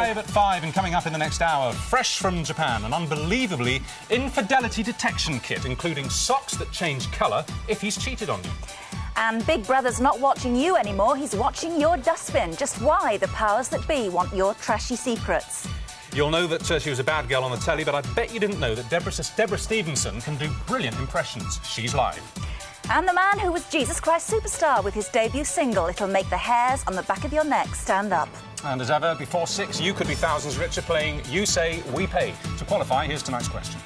Live at 5 and coming up in the next hour, fresh from Japan, an unbelievably infidelity detection kit, including socks that change colour if he's cheated on you. And Big Brother's not watching you anymore, he's watching your dustbin. Just why the powers that be want your trashy secrets. You'll know that she was a bad girl on the telly, but I bet you didn't know that Deborah Stevenson can do brilliant impressions. She's live. And the man who was Jesus Christ Superstar with his debut single, it'll make the hairs on the back of your neck stand up. And as ever, before 6, you could be thousands richer playing You Say, We Pay. To qualify, here's tonight's question.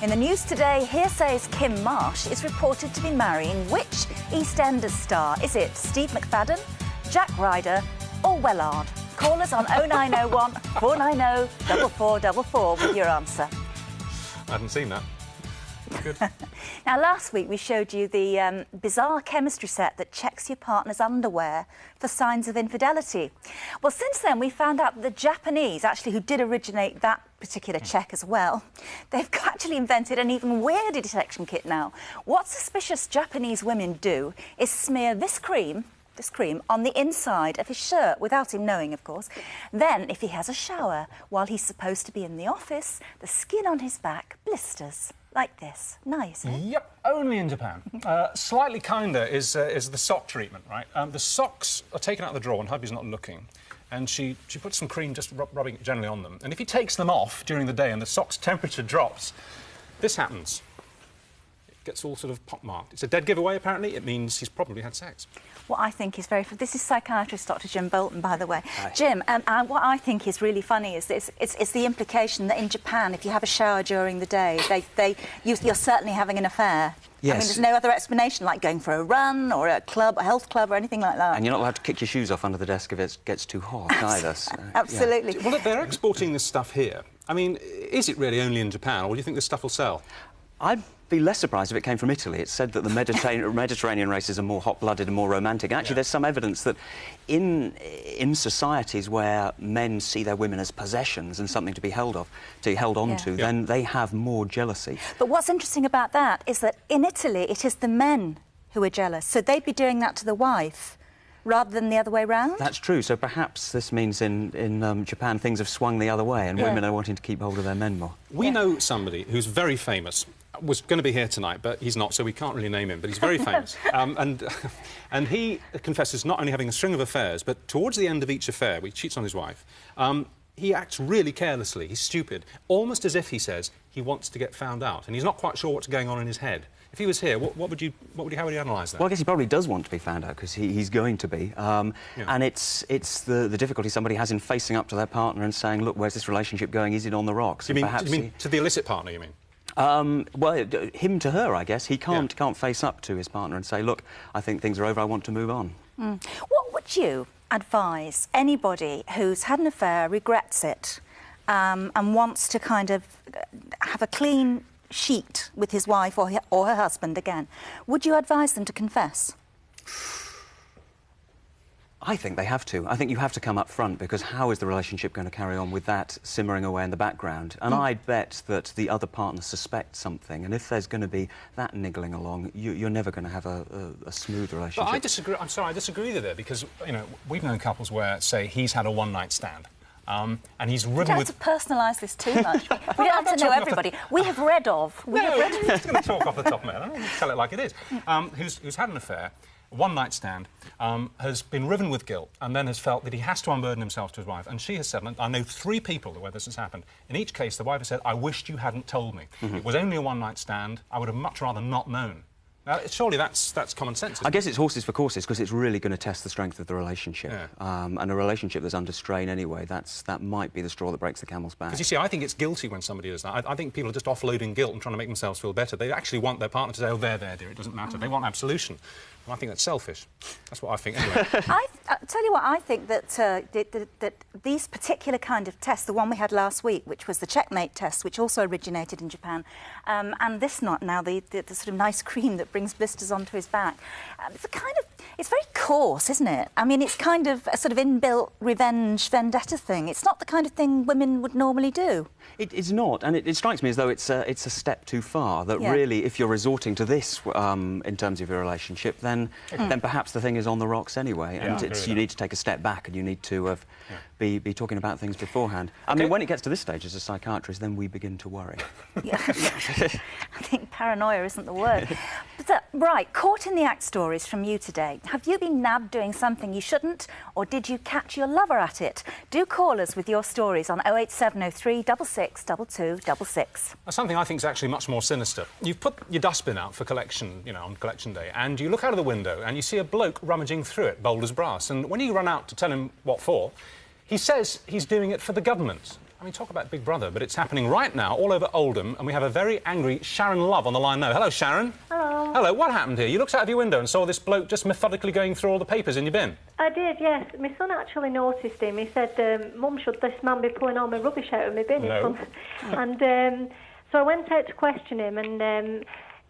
In the news today, Hearsay's Kim Marsh is reported to be marrying which EastEnders star? Is it Steve McFadden, Jack Ryder or Wellard? Call us on 0901 490 4444 with your answer. I hadn't seen that. Good. Now, last week we showed you the bizarre chemistry set that checks your partner's underwear for signs of infidelity. Well, since then we found out that the Japanese, actually, who did originate that particular check as well, they've actually invented an even weirder detection kit now. What suspicious Japanese women do is smear this cream on the inside of his shirt, without him knowing, of course. Then, if he has a shower while he's supposed to be in the office, the skin on his back blisters. Like this. Nice, eh? Yep, only in Japan. Slightly kinder is the sock treatment, right? The socks are taken out of the drawer when hubby's not looking, and she puts some cream just rubbing it generally on them. And if he takes them off during the day and the sock's temperature drops, this happens. It gets all sort of pockmarked. It's a dead giveaway, apparently. It means he's probably had sex. What I think is very... This is psychiatrist Dr. Jim Bolton, by the way. Hi. Jim, what I think is really funny is it's the implication that in Japan, if you have a shower during the day, you're certainly having an affair. Yes. I mean, there's no other explanation, like going for a run or a club, a health club or anything like that. And you're not allowed to kick your shoes off under the desk if it gets too hot either. So, absolutely. Yeah. Well, look, they're exporting this stuff here. I mean, is it really only in Japan, or do you think this stuff will sell? I'd be less surprised if it came from Italy. It's said that the Mediterranean races are more hot-blooded and more romantic. Actually, there's some evidence that in societies where men see their women as possessions and something to be held on to, then they have more jealousy. But what's interesting about that is that in Italy, it is the men who are jealous. So they'd be doing that to the wife rather than the other way round? That's true. So perhaps this means in Japan things have swung the other way and women are wanting to keep hold of their men more. We know somebody who's very famous, was going to be here tonight, but he's not, so we can't really name him, but he's very famous. And he confesses not only having a string of affairs, but towards the end of each affair, he cheats on his wife, he acts really carelessly, he's stupid, almost as if he says he wants to get found out, and he's not quite sure what's going on in his head. If he was here, how would you analyse that? Well, I guess he probably does want to be found out, because he's going to be. And it's the difficulty somebody has in facing up to their partner and saying, look, where's this relationship going? Is it on the rocks? You mean to the illicit partner, you mean? Well, him to her, I guess. He can't face up to his partner and say, look, I think things are over, I want to move on. What would you advise anybody who's had an affair, regrets it, and wants to kind of have a clean sheet with his wife or her husband again? Would you advise them to confess? I think they have to. I think you have to come up front, because how is the relationship going to carry on with that simmering away in the background? And I'd bet that the other partner suspects something, and if there's going to be that niggling along, you're never going to have a smooth relationship. But I disagree. I'm sorry, I disagree with it, because, you know, we've known couples where, say, he's had a one-night stand. And he's ridden with... We don't have to personalise this too much. We don't have to know everybody. We have read of... I'm just going to talk off the top, man. I don't want to tell it like it is. Who's had an affair, one-night stand, has been riven with guilt, and then has felt that he has to unburden himself to his wife. And she has said, and I know 3 people where this has happened. In each case, the wife has said, I wished you hadn't told me. It was only a one-night stand. I would have much rather not known. Now, surely that's common sense, isn't it? I guess it's horses for courses, because it's really going to test the strength of the relationship. And a relationship that's under strain anyway, that might be the straw that breaks the camel's back. Because, you see, I think it's guilty when somebody does that. I think people are just offloading guilt and trying to make themselves feel better. They actually want their partner to say, oh, there, dear, it doesn't matter. They want absolution. And I think that's selfish. That's what I think, anyway. I'll tell you what, I think that, that these particular kind of tests, the one we had last week, which was the checkmate test, which also originated in Japan, and this now, the sort of nice cream that brings blisters onto his back, it's a kind of... It's very coarse, isn't it? I mean, it's kind of a sort of inbuilt revenge vendetta thing. It's not the kind of thing women would normally do. It's not, and it strikes me as though it's a step too far, that really, if you're resorting to this in terms of your relationship, then perhaps the thing is on the rocks anyway, and you need to take a step back and you need to be talking about things beforehand. I mean, when it gets to this stage as a psychiatrist, then we begin to worry. Yeah. I think paranoia isn't the word. But, right, caught in the act stories from you today. Have you been nabbed doing something you shouldn't, or did you catch your lover at it? Do call us with your stories on 08703 66 2266. Something I think is actually much more sinister. You've put your dustbin out for collection, you know, on collection day, and you look out of the window and you see a bloke rummaging through it, bold as brass. And when you run out to tell him what for, he says he's doing it for the government. I mean, talk about Big Brother, but it's happening right now all over Oldham, and we have a very angry Sharon Love on the line now. Hello, Sharon. Hello. Hello, what happened here? You looked out of your window and saw this bloke just methodically going through all the papers in your bin. I did, yes. My son actually noticed him. He said, Mum, should this man be pulling all my rubbish out of my bin? No. And so I went out to question him, and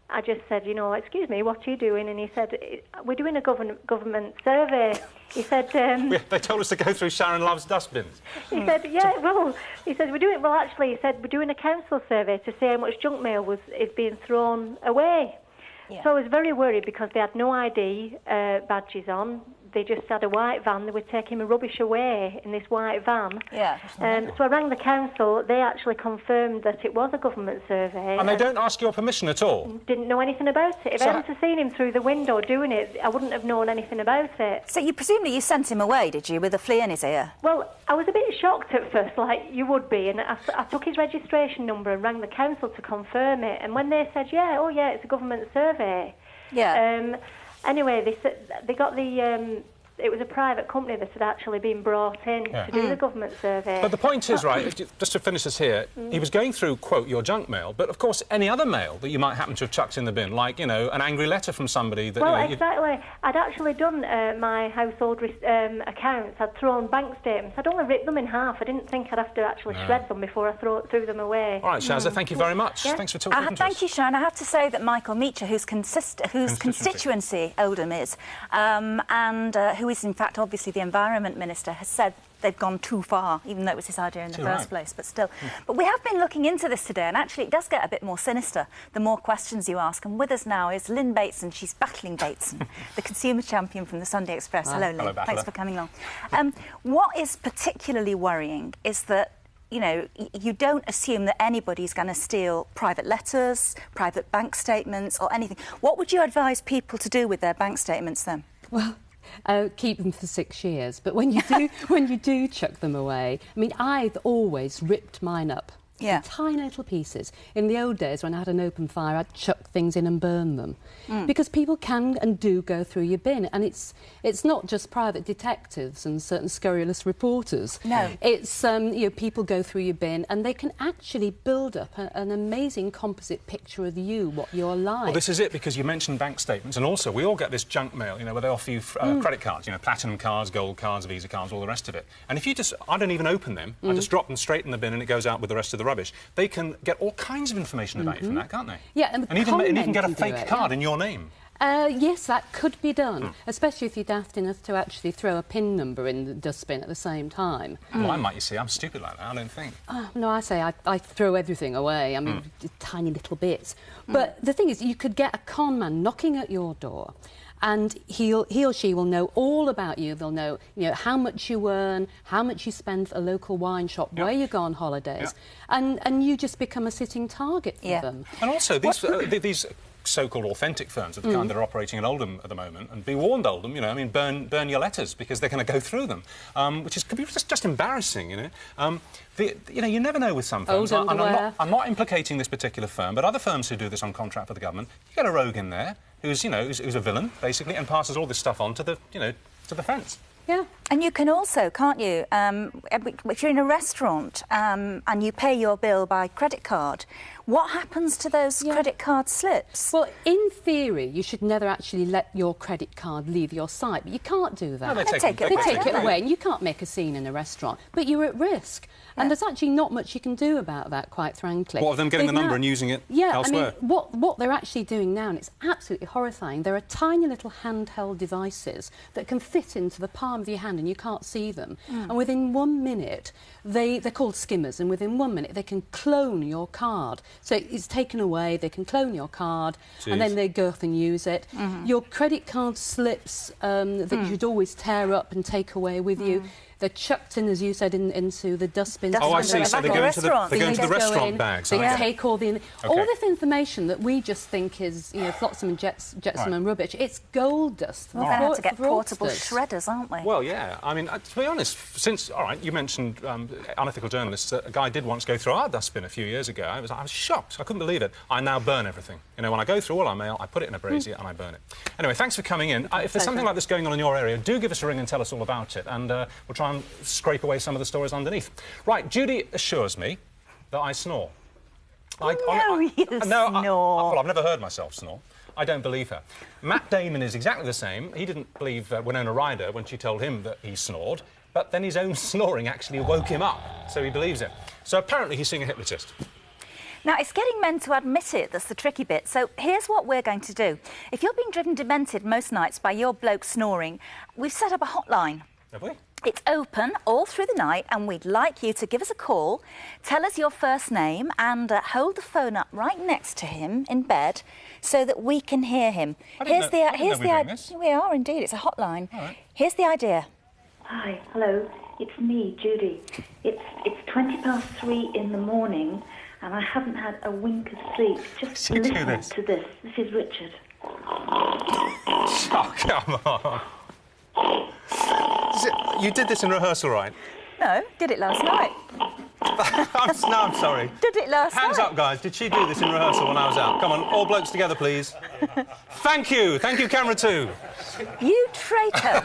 I just said, you know, excuse me, what are you doing? And he said, we're doing a government survey. He said... they told us to go through Sharon Love's dustbins. He said, yeah, well, he said, he said, we're doing a council survey to see how much junk mail is being thrown away. Yeah. So I was very worried because they had no ID badges on. They just had a white van. They were taking my rubbish away in this white van. Yeah. So I rang the council. They actually confirmed that it was a government survey. And they don't ask your permission at all? Didn't know anything about it. If I hadn't seen him through the window doing it, I wouldn't have known anything about it. So presumably you sent him away, did you, with a flea in his ear? Well, I was a bit shocked at first, like you would be, and I took his registration number and rang the council to confirm it. And when they said, yeah, it's a government survey. Yeah. Anyway, they said they got the. It was a private company that had actually been brought in to do the government survey. But the point is, right, just to finish this here, he was going through, quote, your junk mail, but of course any other mail that you might happen to have chucked in the bin, like, you know, an angry letter from somebody that... Well, you know, exactly. I'd actually done my household accounts. I'd thrown bank statements. I'd only ripped them in half. I didn't think I'd have to actually shred them before I threw them away. All right, Shazza, thank you very much. Yeah. Thanks for talking to us. Thank you, Sharon. I have to say that Michael Meacher, whose constituency Oldham is, and who is, in fact, obviously the Environment Minister, has said they've gone too far, even though it was his idea in the first place, but still. But we have been looking into this today, and actually it does get a bit more sinister the more questions you ask. And with us now is Lynn Bateson. She's battling Bateson, the consumer champion from the Sunday Express. Hello, Lynn. Hello, thanks for coming along. What is particularly worrying is that, you know, you don't assume that anybody's going to steal private letters, private bank statements or anything. What would you advise people to do with their bank statements then? Well, keep them for 6 years. But when you do chuck them away, I mean, I've always ripped mine up. Yeah. In tiny little pieces. In the old days, when I had an open fire, I'd chuck things in and burn them. Because people can and do go through your bin. And it's not just private detectives and certain scurrilous reporters. No. It's, you know, people go through your bin and they can actually build up an amazing composite picture of you, what you're like. Well, this is it, because you mentioned bank statements, and also we all get this junk mail, you know, where they offer you credit cards, you know, platinum cards, gold cards, Visa cards, all the rest of it. And if you just... I don't even open them. I just drop them straight in the bin and it goes out with the rest of the rubbish. They can get all kinds of information about you from that, can't they? Yeah, and even get a fake card in your name. Yes, that could be done, especially if you're daft enough to actually throw a PIN number in the dustbin at the same time. Well, I might, you see. I'm stupid like that, I don't think. No, I say I throw everything away. I mean, tiny little bits. But the thing is, you could get a con man knocking at your door, and he or she will know all about you. They'll know, you know, how much you earn, how much you spend at a local wine shop, where you go on holidays, and you just become a sitting target for them. And also, these so-called authentic firms of the kind that are operating in Oldham at the moment, and be warned, Oldham, you know, I mean, burn your letters, because they're going to go through them, which could be just embarrassing, you know. You know, you never know with some firms. I'm not implicating this particular firm, but other firms who do this on contract for the government, you get a rogue in there who's, you know, who's a villain, basically, and passes all this stuff on to the, you know, to the fence. Yeah. And you can also, can't you, if you're in a restaurant and you pay your bill by credit card, what happens to those credit card slips? Well, in theory, you should never actually let your credit card leave your site, but you can't do that. No, they take it away, and you can't make a scene in a restaurant, but you're at risk. And there's actually not much you can do about that, quite frankly. What, of them getting the number and using it elsewhere? I mean, what they're actually doing now, and it's absolutely horrifying, there are tiny little handheld devices that can fit into the palm of your hand and you can't see them. And within 1 minute, they're called skimmers, and within 1 minute they can clone your card. So it's taken away, they can clone your card, and then they go off and use it. Your credit card slips that you should always tear up and take away with you, they're chucked in, as you said, into the dustbins. Oh, I see. So they go into the restaurant bags. They take all this information that we just think is, flotsam and jetsam and rubbish. It's gold dust. We're going to have to get portable shredders, aren't we? Well, yeah. I mean, to be honest, all right, you mentioned unethical journalists. A guy did once go through our dustbin a few years ago. I was shocked. I couldn't believe it. I now burn everything. When I go through all our mail, I put it in a brazier and I burn it. Anyway, thanks for coming in. If there's something like this going on in your area, do give us a ring and tell us all about it, and we'll try and scrape away some of the stories underneath. Right, Judy assures me that I snore. You snore. Well, I've never heard myself snore. I don't believe her. Matt Damon is exactly the same. He didn't believe Winona Ryder when she told him that he snored, but then his own snoring actually woke him up, so he believes it. So apparently he's seeing a hypnotist. Now, it's getting men to admit it that's the tricky bit. So here's what we're going to do. If you're being driven demented most nights by your bloke snoring, we've set up a hotline. Have we? It's open all through the night, and we'd like you to give us a call, tell us your first name, and hold the phone up right next to him in bed so that we can hear him. Here's the idea. We are indeed. It's a hotline. Right. Here's the idea. Hi, hello. It's me, Judy. It's 3:20 in the morning, and I haven't had a wink of sleep. Just listen to this. This is Richard. Oh, come on. You did this in rehearsal, right? No, did it last night. I'm sorry. Did it last night? Hands up, guys. Did she do this in rehearsal when I was out? Come on, all blokes together, please. Thank you. Thank you, camera 2. You traitor.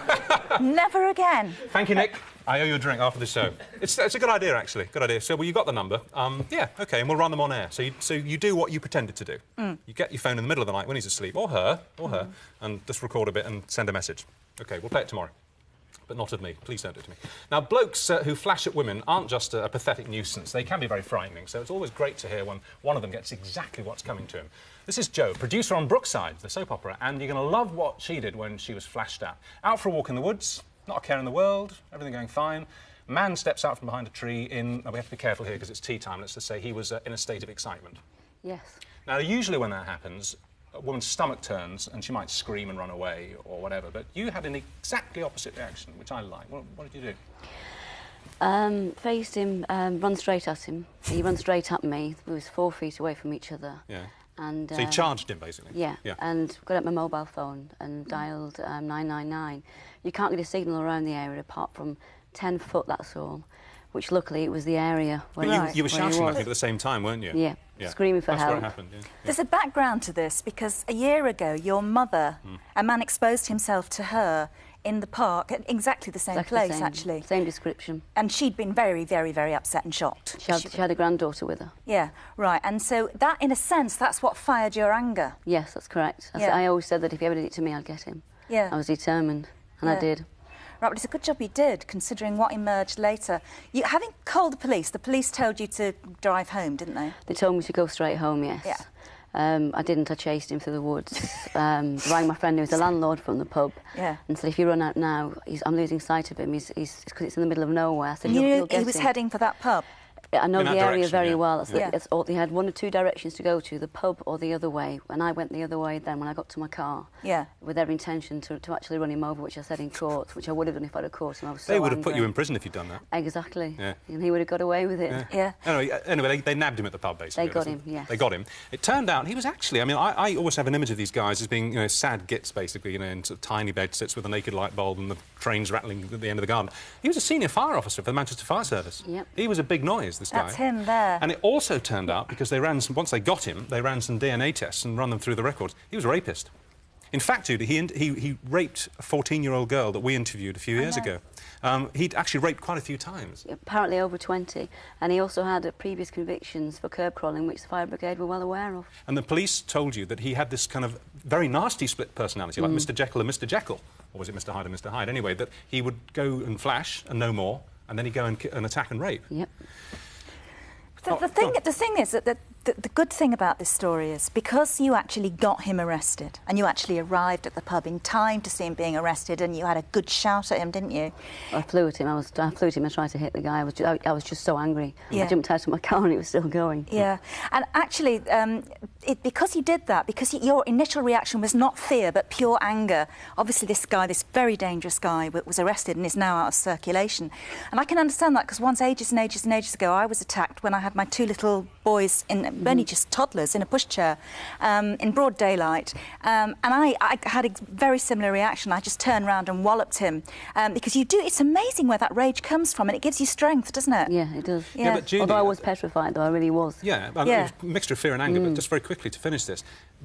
Never again. Thank you, Nick. I owe you a drink after the show. It's a good idea, actually. Good idea. So, well, you got the number. Yeah, OK, and we'll run them on air. So you do what you pretended to do. You get your phone in the middle of the night when he's asleep, or her, and just record a bit and send a message. OK, we'll play it tomorrow. But not of me. Please don't do it to me. Now, blokes who flash at women aren't just a pathetic nuisance. They can be very frightening, so it's always great to hear when one of them gets exactly what's coming to him. This is Jo, producer on Brookside, the soap opera, and you're going to love what she did when she was flashed at. Out for a walk in the woods, not a care in the world, everything going fine. Man steps out from behind a tree we have to be careful here because it's tea time, let's just say he was in a state of excitement. Yes. Now, usually when that happens, a woman's stomach turns and she might scream and run away or whatever, but you had an exactly opposite reaction, which I like. What did you do? Faced him, run straight at him. He ran straight at me. We was 4 feet away from each other. Yeah. And, so you charged him, basically? Yeah. And got out my mobile phone and dialled 999. You can't get a signal around the area apart from 10 foot, that's all. Which, luckily, it was the area where you were shouting at me at the same time, weren't you? Yeah. Screaming for help. That's where it happened, yeah. There's a background to this, because a year ago, your mother, a man exposed himself to her in the park, at exactly the same place, actually. Same description. And she'd been very, very, very upset and shocked. She had a granddaughter with her. Yeah, right. And so that, in a sense, that's what fired your anger. Yes, that's correct. I always said that if he ever did it to me, I'd get him. Yeah. I was determined, and I did. Right, but it's a good job you did, considering what emerged later. Having called the police told you to drive home, didn't they? They told me to go straight home, yes. Yeah. I didn't. I chased him through the woods. Rang my friend who was the landlord from the pub and said, if you run out now, I'm losing sight of him. He's because it's in the middle of nowhere. I said, you'll get him. He was heading for that pub? I know the area very well. It's all, they had 1 or 2 directions to go to, the pub or the other way. And I went the other way then when I got to my car. Yeah. With their intention to actually run him over, which I said in court, which I would have done if I'd have caught him. I was so They would have angry. put you in prison if you'd done that. Exactly. Yeah. And he would have got away with it. Yeah. Anyway, they nabbed him at the pub, basically. They got him, yes. They got him. It turned out he was actually... I mean, I always have an image of these guys as being, sad gits, basically, in sort of tiny bed sits with a naked light bulb and the trains rattling at the end of the garden. He was a senior fire officer for the Manchester Fire Service. Yep. He was a big noise, this guy. That's him there. And it also turned out, because once they got him, they ran some DNA tests and run them through the records. He was a rapist. In fact, Judy, he raped a 14-year-old girl that we interviewed a few years ago. He'd actually raped quite a few times. Apparently over 20, and he also had previous convictions for curb crawling, which the fire brigade were well aware of. And the police told you that he had this kind of very nasty split personality, like Mr. Jekyll and Mr. Jekyll. Or was it Mr. Hyde and Mr. Hyde? Anyway, that he would go and flash and no more, and then he'd go and attack and rape. Yep. The thing is that the good thing about this story is because you actually got him arrested and you actually arrived at the pub in time to see him being arrested and you had a good shout at him, didn't you? I flew at him. I flew at him and tried to hit the guy. I was just so angry. Yeah. I jumped out of my car and it was still going. Yeah, and actually, because you did that, because your initial reaction was not fear but pure anger. Obviously, this guy, this very dangerous guy, was arrested and is now out of circulation. And I can understand that because once ages and ages and ages ago, I was attacked when I had my two little boys, only just toddlers, in a pushchair in broad daylight. And I had a very similar reaction. I just turned around and walloped him because it's amazing where that rage comes from and it gives you strength, doesn't it? Yeah, it does. Yeah. But Judy, although I was petrified, though, I really was. Yeah, it was a mixture of fear and anger, but just very quickly to finish this.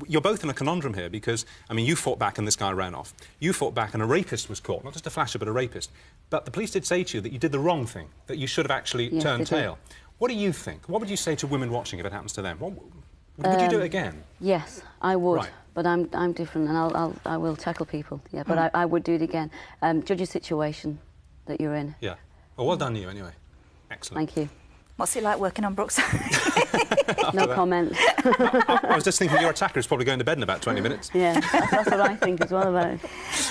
You're both in a conundrum here because, I mean, you fought back and this guy ran off. You fought back and a rapist was caught, not just a flasher, but a rapist. But the police did say to you that you did the wrong thing, that you should have actually turned tail. What do you think? What would you say to women watching if it happens to them? Would you do it again? Yes, I would. Right. But I'm different, and I will tackle people. Yeah, but I would do it again. Judge the situation that you're in. Yeah. Well done you anyway. Excellent. Thank you. What's it like working on Brookside? No comments. I was just thinking your attacker is probably going to bed in about 20 minutes. Yeah, that's what I think as well about it.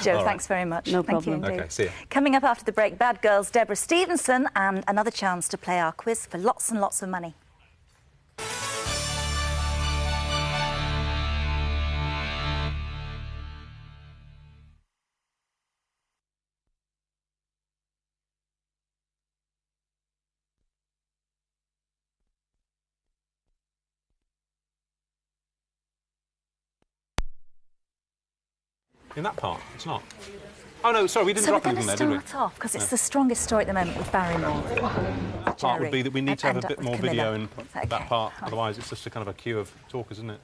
Joe, thanks very much. No Thank problem. you indeed. OK, see you. Coming up after the break, Bad Girls, Deborah Stevenson, and another chance to play our quiz for lots and lots of money. In that part, it's not. Oh, no, sorry, we didn't drop anything there, did we? So we're going to start off, because it's the strongest story at the moment with Barrymore. The part would be that we need to have a bit more video in Okay. that part, otherwise it's just a kind of a queue of talkers, isn't it?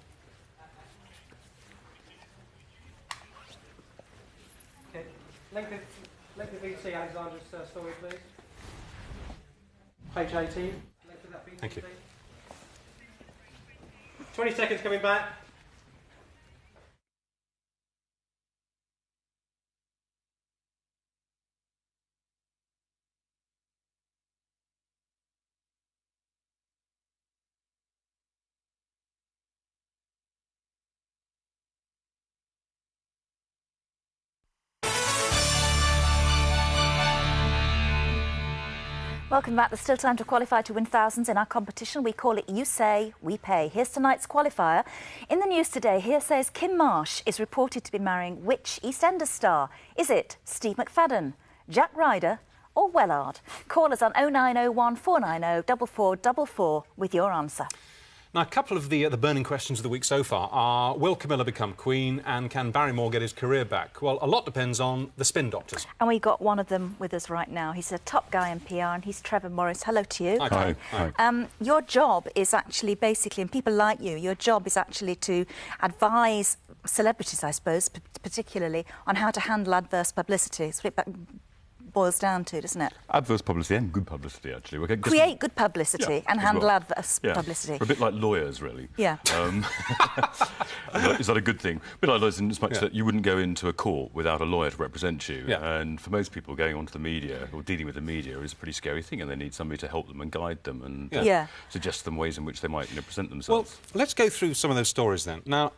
Okay. Length of VT, Alexandra's story, please. Page 18. Length of that VT. Thank you. 20 seconds coming back. Welcome back. There's still time to qualify to win thousands in our competition. We call it You Say, We Pay. Here's tonight's qualifier. In the news today, here says Kim Marsh is reported to be marrying which EastEnders star? Is it Steve McFadden, Jack Ryder or Wellard? Call us on 0901 490 4444 with your answer. Now, a couple of the burning questions of the week so far are, will Camilla become Queen and can Barrymore get his career back? Well, a lot depends on the spin doctors. And we got one of them with us right now. He's a top guy in PR and he's Trevor Morris. Hello to you. Hi. Hi. Your job is actually basically, and people like you, your job is actually to advise celebrities, I suppose, particularly, on how to handle adverse publicity. That's what it boils down to, doesn't it? Adverse publicity and good publicity, actually. Okay, Create good publicity and handle adverse publicity. We're a bit like lawyers, really. Yeah. Is that a good thing? A bit like lawyers in as much that you wouldn't go into a court without a lawyer to represent you. Yeah. And for most people, going onto the media or dealing with the media is a pretty scary thing, and they need somebody to help them and guide them and suggest them ways in which they might present themselves. Well, let's go through some of those stories then. Now,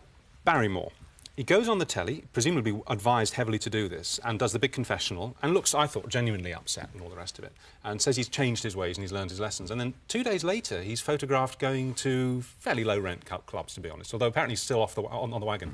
Barrymore. He goes on the telly, presumably advised heavily to do this, and does the big confessional, and looks, I thought, genuinely upset and all the rest of it, and says he's changed his ways and he's learned his lessons. And then 2 days later, he's photographed going to fairly low-rent clubs, to be honest, although apparently he's still on the wagon.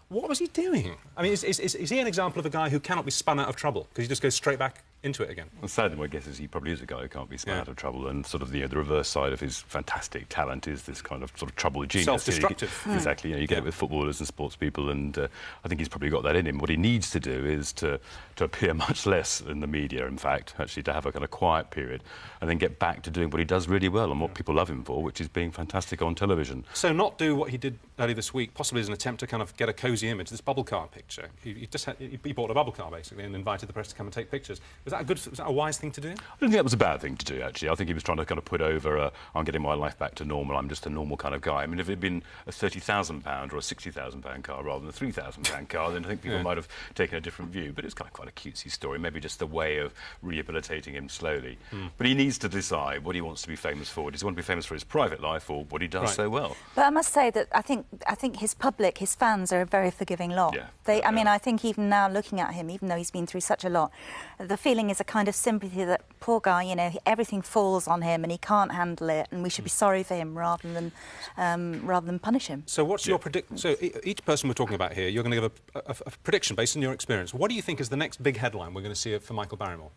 What was he doing? I mean, is he an example of a guy who cannot be spun out of trouble because he just goes straight back into it again. Well, sadly, my guess is he probably is a guy who can't be spun out of trouble, and sort of the reverse side of his fantastic talent is this kind of sort of trouble genius. Self-destructive. Exactly. You get it with footballers and sports people, and I think he's probably got that in him. What he needs to do is to appear much less in the media, in fact, actually to have a kind of quiet period, and then get back to doing what he does really well and what people love him for, which is being fantastic on television. So not do what he did earlier this week, possibly as an attempt to kind of get a cosy image, this bubble car picture. He bought a bubble car, basically, and invited the press to come and take pictures. Was that a wise thing to do? I don't think that was a bad thing to do, actually. I think he was trying to kind of put over, I'm getting my life back to normal, I'm just a normal kind of guy. I mean, if it had been a £30,000 or a £60,000 car rather than a £3,000 car, then I think people might have taken a different view. But it's kind of quite a cutesy story, maybe just a way of rehabilitating him slowly. But he needs to decide what he wants to be famous for. Does he want to be famous for his private life or what he does so well? But I must say that I think his public, his fans are a very forgiving lot. Yeah. I mean, I think even now looking at him, even though he's been through such a lot, the feeling is a kind of sympathy that poor guy, you know, everything falls on him and he can't handle it, and we should be sorry for him rather than punish him. So what's your prediction? So each person we're talking about here, you're going to give a prediction based on your experience. What do you think is the next big headline we're going to see for Michael Barrymore?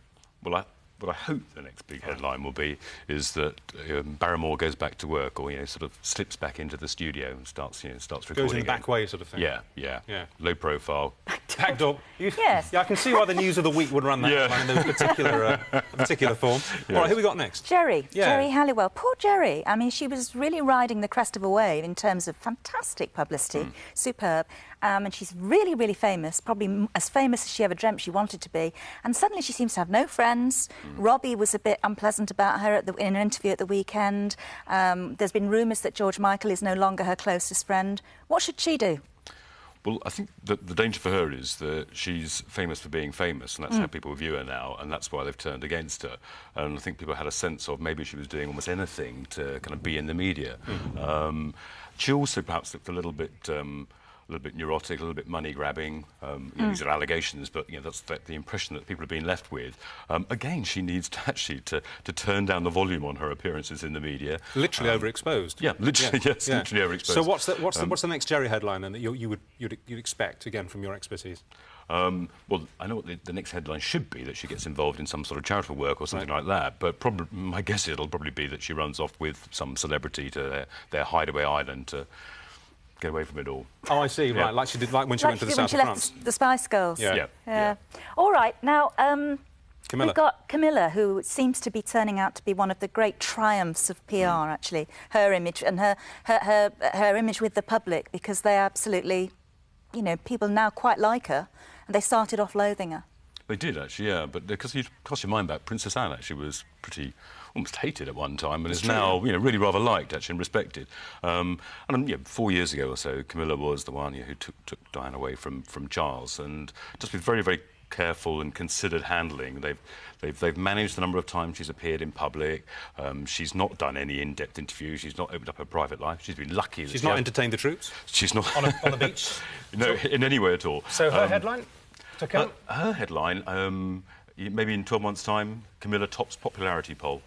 Well, what I hope the next big headline will be is that Barrymore goes back to work, or sort of slips back into the studio and starts recording. Goes in the back way, sort of thing. Yeah. Low profile. Backdoor. Yes. Yeah, I can see why the news of the week would run that headline in the particular form. Yes. All right, who we got next? Jerry Halliwell. Poor Jerry. I mean, she was really riding the crest of a wave in terms of fantastic publicity, superb. And she's really, really famous, probably as famous as she ever dreamt she wanted to be. And suddenly she seems to have no friends. Robbie was a bit unpleasant about her in an interview at the weekend. There's been rumours that George Michael is no longer her closest friend. What should she do? Well, I think that the danger for her is that she's famous for being famous, and that's how people view her now, and that's why they've turned against her. And I think people had a sense of maybe she was doing almost anything to kind of be in the media. She also perhaps looked a little bit neurotic, a little bit money-grabbing. These are allegations, but that's the impression that people have been left with. Again, she needs to actually to turn down the volume on her appearances in the media. Literally overexposed. Yeah, literally, yes, literally overexposed. So what's the next Jerry headline then that you'd expect, again, from your expertise? Well, I know what the next headline should be, that she gets involved in some sort of charitable work or something like that, but my guess it'll probably be that she runs off with some celebrity to their hideaway island to get away from it all. Oh, I see, right, like she did when she went to the south of France. The Spice Girls. Yeah. All right, now, Camilla. we've got Camilla, who seems to be turning out to be one of the great triumphs of PR, actually. Her image and her image with the public, because they absolutely, people now quite like her, and they started off loathing her. They did, actually, yeah, but because you cast your mind back, Princess Anne actually was pretty almost hated at one time, and is now really rather liked actually and respected. And 4 years ago or so, Camilla was the one who took Diana away from Charles, and just with very, very careful and considered handling, they've managed the number of times she's appeared in public. She's not done any in-depth interviews. She's not opened up her private life. She's been lucky. She's not entertained the troops. She's not on the beach. No, in any way at all. So her headline to come. Her headline. Maybe in 12 months' time, Camilla tops popularity poll.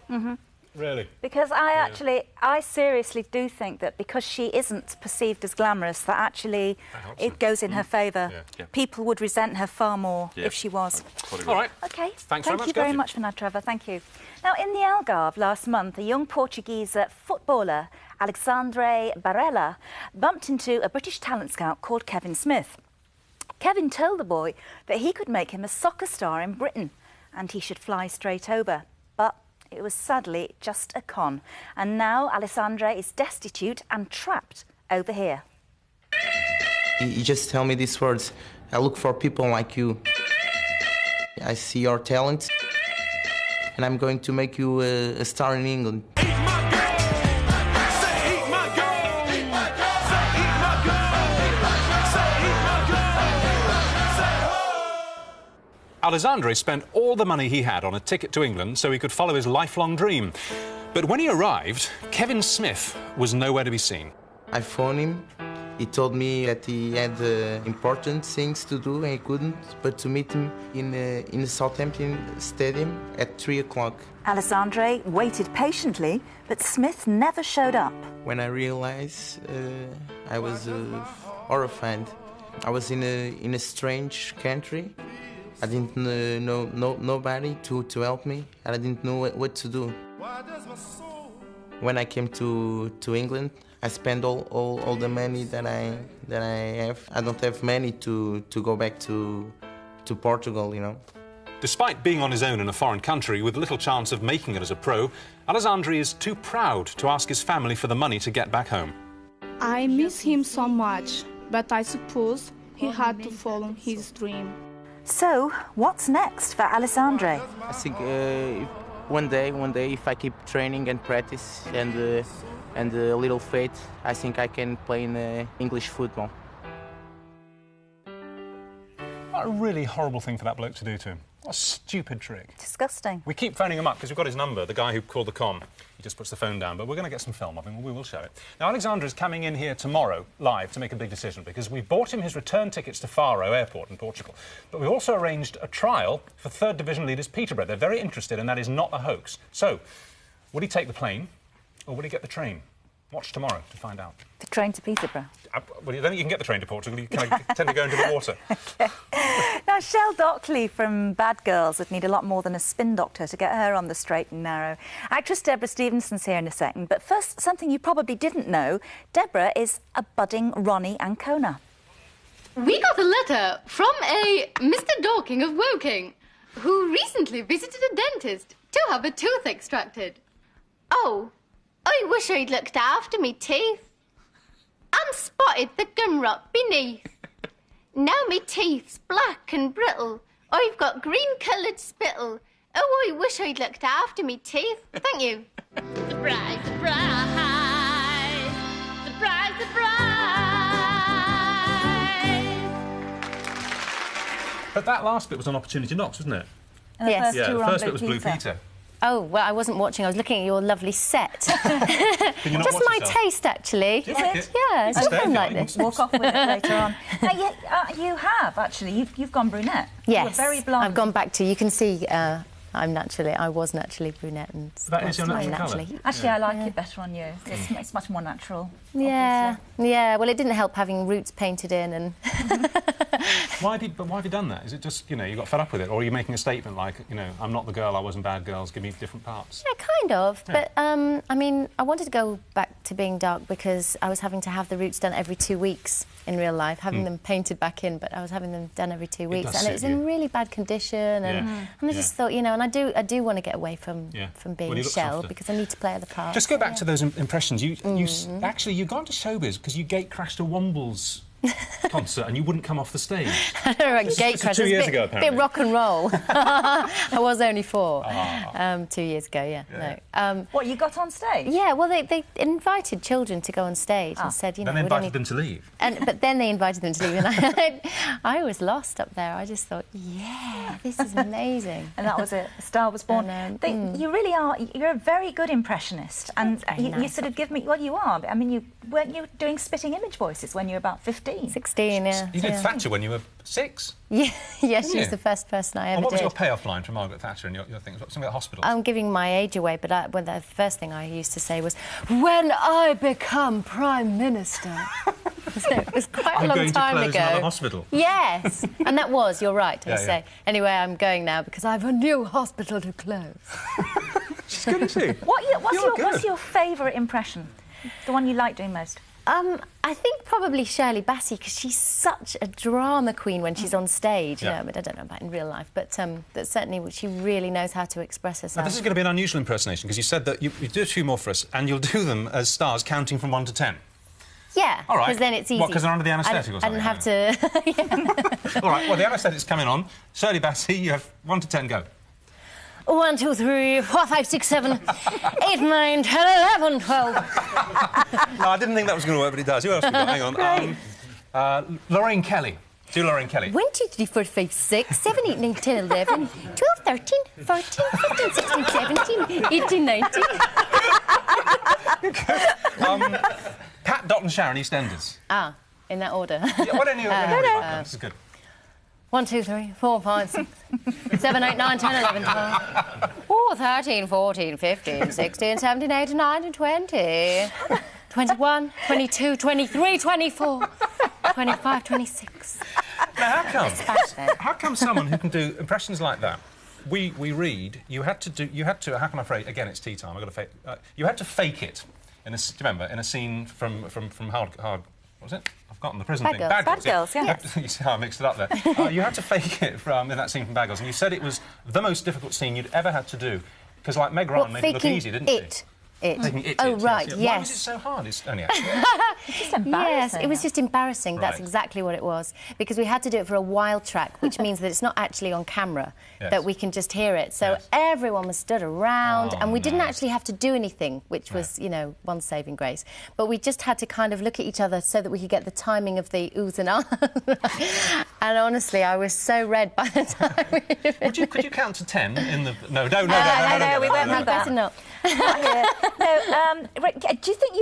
Really? Because I seriously do think that because she isn't perceived as glamorous, that actually it goes in her favour. People would resent her far more if she was. All right. OK. Thank you very much for that, Trevor. Thank you. Now, in the Algarve last month, a young Portuguese footballer, Alexandre Barella, bumped into a British talent scout called Kevin Smith. Kevin told the boy that he could make him a soccer star in Britain and he should fly straight over. But it was sadly just a con. And now Alessandra is destitute and trapped over here. You just tell me these words. I look for people like you. I see your talent and I'm going to make you a star in England. Alessandro spent all the money he had on a ticket to England so he could follow his lifelong dream. But when he arrived, Kevin Smith was nowhere to be seen. I phoned him. He told me that he had important things to do and he couldn't, but to meet him in the Southampton Stadium at 3 o'clock. Alessandro waited patiently, but Smith never showed up. When I realized, I was horrified. I was in a strange country. I didn't know nobody to help me, and I didn't know what to do. When I came to England, I spent all the money that I have. I don't have money to go back to Portugal, you know. Despite being on his own in a foreign country with little chance of making it as a pro, Alessandri is too proud to ask his family for the money to get back home. I miss him so much, but I suppose he had to follow his dream. So, what's next for Alessandri? I think one day, if I keep training and practice and a little faith, I think I can play in English football. What a really horrible thing for that bloke to do to him. What a stupid trick. Disgusting. We keep phoning him up because we've got his number, the guy who called the com. He just puts the phone down, but we're going to get some film of him. We will show it. Now, Alexander is coming in here tomorrow, live, to make a big decision because we've bought him his return tickets to Faro Airport in Portugal. But we also arranged a trial for 3rd Division leaders Peterborough. They're very interested, and that is not a hoax. So, would he take the plane, or would he get the train? Watch tomorrow to find out. The train to Peterborough? Well, I don't think you can get the train to Portugal. You kind of tend to go into the water. OK. Now, Shell Dockley from Bad Girls would need a lot more than a spin doctor to get her on the straight and narrow. Actress Deborah Stevenson's here in a second. But first, something you probably didn't know. Deborah is a budding Ronnie Ancona. We got a letter from a Mr. Dorking of Woking, who recently visited a dentist to have a tooth extracted. Oh, I wish I'd looked after me teeth and spotted the gum rot beneath. Now me teeth's black and brittle. I've got green-coloured spittle. Oh, I wish I'd looked after me teeth. Thank you. Surprise, surprise! Surprise, surprise! But that last bit was on Opportunity Knocks, wasn't it? Yes. Yeah, the first bit was Blue Peter. Oh, well, I wasn't watching. I was looking at your lovely set. Can you not Just watch my yourself? taste, actually. Do you like it? Yeah, it's Stay something if like you like. this. Walk off with it later on. Now, you have, actually. You've gone brunette. Yes, You were very blonde. I've gone back to... You can see I was naturally brunette and... That is your natural naturally. colour. Actually, I like it better on you. It's much more natural. Yeah, yeah. Well, it didn't help having roots painted in and... Why have you done that? Is it just, you know, you got fed up with it? Or are you making a statement like, you know, I'm not the girl I was in Bad Girls, give me different parts? Yeah, kind of. Yeah. But, I mean, I wanted to go back to being dark because I was having to have the roots done every 2 weeks in real life, having them painted back in, but I was having them done every 2 weeks. And it was in really bad condition. And I just thought, you know, and I do want to get away from being Shell because I need to play other parts. Just go back to those impressions. You actually, you got into showbiz because you gate crashed a Wombles concert and you wouldn't come off the stage. Gate crash. 2 years ago, apparently. Bit rock and roll. I was only 4. 2 years ago, yeah. No. What, you got on stage? Yeah, well, they invited children to go on stage and said, you know... Then they invited them to leave. But then they invited them to leave and I was lost up there. I just thought, yeah, this is amazing. And that was it. A star was born. You really are... You're a very good impressionist. And you sort of give me... Well, you are. I mean, weren't you doing spitting image voices when you were about 15? 16, yeah. You did Thatcher when you were 6? Yeah, she was the first person I ever did. And what was your payoff line from Margaret Thatcher and your thing? Something about hospitals? I'm giving my age away, but the first thing I used to say was, when I become Prime Minister. So it was quite a long time ago. I'm going to close another hospital. Yes, and that was, you're right, I say. Anyway, I'm going now because I have a new hospital to close. She's good, isn't she? What's your favourite impression? The one you like doing most? I think probably Shirley Bassey, because she's such a drama queen when she's on stage. You know, but I don't know about in real life, but certainly she really knows how to express herself. Now, this is going to be an unusual impersonation, because you said that you do a few more for us, and you'll do them as stars counting from 1 to 10. Yeah, all right. Because then it's easy. What, because they're under the anaesthetic or something? I didn't have to... All right, well, the anaesthetic's coming on. Shirley Bassey, you have 1 to 10, go. 1, 2, 3, 4, 5, 6, 7, 8, 9, 10, 11, 12. No, I didn't think that was going to work, but it does. Who else have we got? Hang on. Lorraine Kelly. Do Lorraine Kelly. 1, 2, 3, 4, 5, 6, 7, 8, 9, 10, 11, 12, 13, 14, 15, 16, 17, 18, 19. Pat, Dot and Sharon, EastEnders. In that order. Yeah, what any order? This is good. 1, 2, 3, 4, 5, 6, 7, 8, 9, 10, 11, 12. 4, 13, 14, 15, 16, 17, 18, 19, 20. 21, 22, 23, 24, 25, 26. Now, passionate. how come someone who can do impressions like that? We read. You had to. How can I phrase? Again, it's tea time. I've got to fake. You had to fake it. Do you remember in a scene from Hard? What was it? I've forgotten the prison thing. Bad Girls. Yeah. You see how I mixed it up there. You had to fake it in that scene from Bad Girls, and you said it was the most difficult scene you'd ever had to do because, like, Meg Ryan made it look easy, didn't she? Right, yes. yes. Why was it so hard? It's only actually... It's just embarrassing. Yes, it was just embarrassing. That's Right. exactly what it was. Because we had to do it for a wild track, which means that it's not actually on camera, that we can just hear it. So everyone was stood around, and we didn't actually have to do anything, which was, you know, one saving grace. But we just had to kind of look at each other so that we could get the timing of the oohs and ahs. And honestly, I was so red by the time Could you count to 10 in the... No, we won't have that. Better not. Not here. No, do you think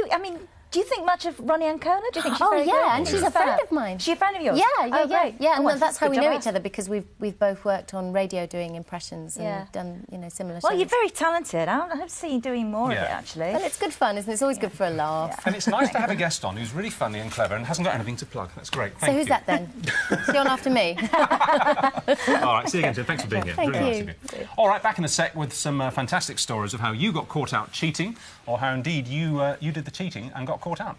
do you think much of Ronnie Ancona? Do you think she's very good? And she's a friend of mine. She's a friend of yours? Yeah. And that's how we know each other. other, because we've both worked on radio doing impressions and done, you know, similar shows. Well, you're very talented. I hope to see you doing more of it, actually. Well, it's good fun, isn't it? It's always good for a laugh. And it's nice to have a guest on who's really funny and clever and hasn't got anything to plug. That's great. Thank you. So who's that then? Is he on after me? All right, see you again, Jim. Thanks for being here. Thank really you. Nice of you. All right, back in a sec with some fantastic stories of how you got caught out cheating, or how indeed you did the cheating and got caught out.